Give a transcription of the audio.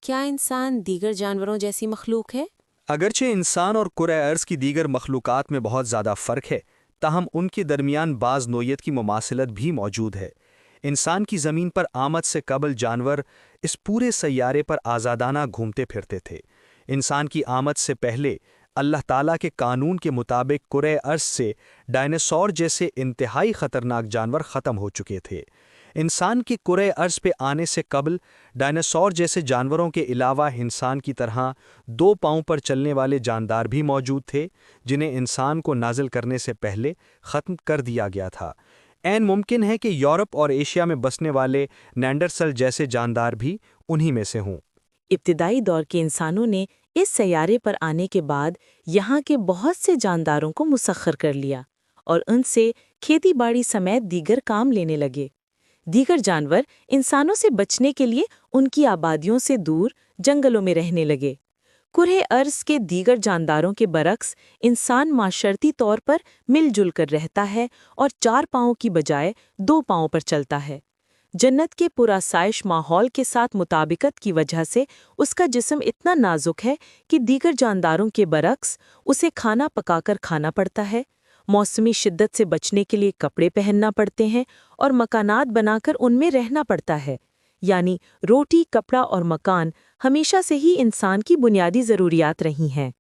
کیا انسان دیگر جانوروں جیسی مخلوق ہے؟ اگرچہ انسان اور کرۂ ارض کی دیگر مخلوقات میں بہت زیادہ فرق ہے، تاہم ان کے درمیان بعض نوعیت کی مماثلت بھی موجود ہے۔ انسان کی زمین پر آمد سے قبل جانور اس پورے سیارے پر آزادانہ گھومتے پھرتے تھے۔ انسان کی آمد سے پہلے اللہ تعالیٰ کے قانون کے مطابق کرۂ ارض سے ڈائناسور جیسے انتہائی خطرناک جانور ختم ہو چکے تھے۔ انسان کے کرۂ ارض پہ آنے سے قبل ڈائناسور جیسے جانوروں کے علاوہ انسان کی طرح 2 پاؤں پر چلنے والے جاندار بھی موجود تھے، جنہیں انسان کو نازل کرنے سے پہلے ختم کر دیا گیا تھا۔ عین ممکن ہے کہ یورپ اور ایشیا میں بسنے والے نینڈرسل جیسے جاندار بھی انہی میں سے ہوں۔ ابتدائی دور کے انسانوں نے اس سیارے پر آنے کے بعد یہاں کے بہت سے جانداروں کو مسخر کر لیا اور ان سے کھیتی باڑی سمیت دیگر کام لینے لگے۔ دیگر جانور انسانوں سے بچنے کے لیے ان کی آبادیوں سے دور جنگلوں میں رہنے لگے۔ کرۂ ارض کے دیگر جانداروں کے برعکس انسان معاشرتی طور پر مل جل کر رہتا ہے اور 4 پاؤں کی بجائے 2 پاؤں پر چلتا ہے۔ جنت کے پرآسائش ماحول کے ساتھ مطابقت کی وجہ سے اس کا جسم اتنا نازک ہے کہ دیگر جانداروں کے برعکس اسے کھانا پکا کر کھانا پڑتا ہے، موسمی شدت سے بچنے کے لیے کپڑے پہننا پڑتے ہیں اور مکانات بنا کر ان میں رہنا پڑتا ہے۔ یعنی روٹی، کپڑا اور مکان ہمیشہ سے ہی انسان کی بنیادی ضروریات رہی ہیں۔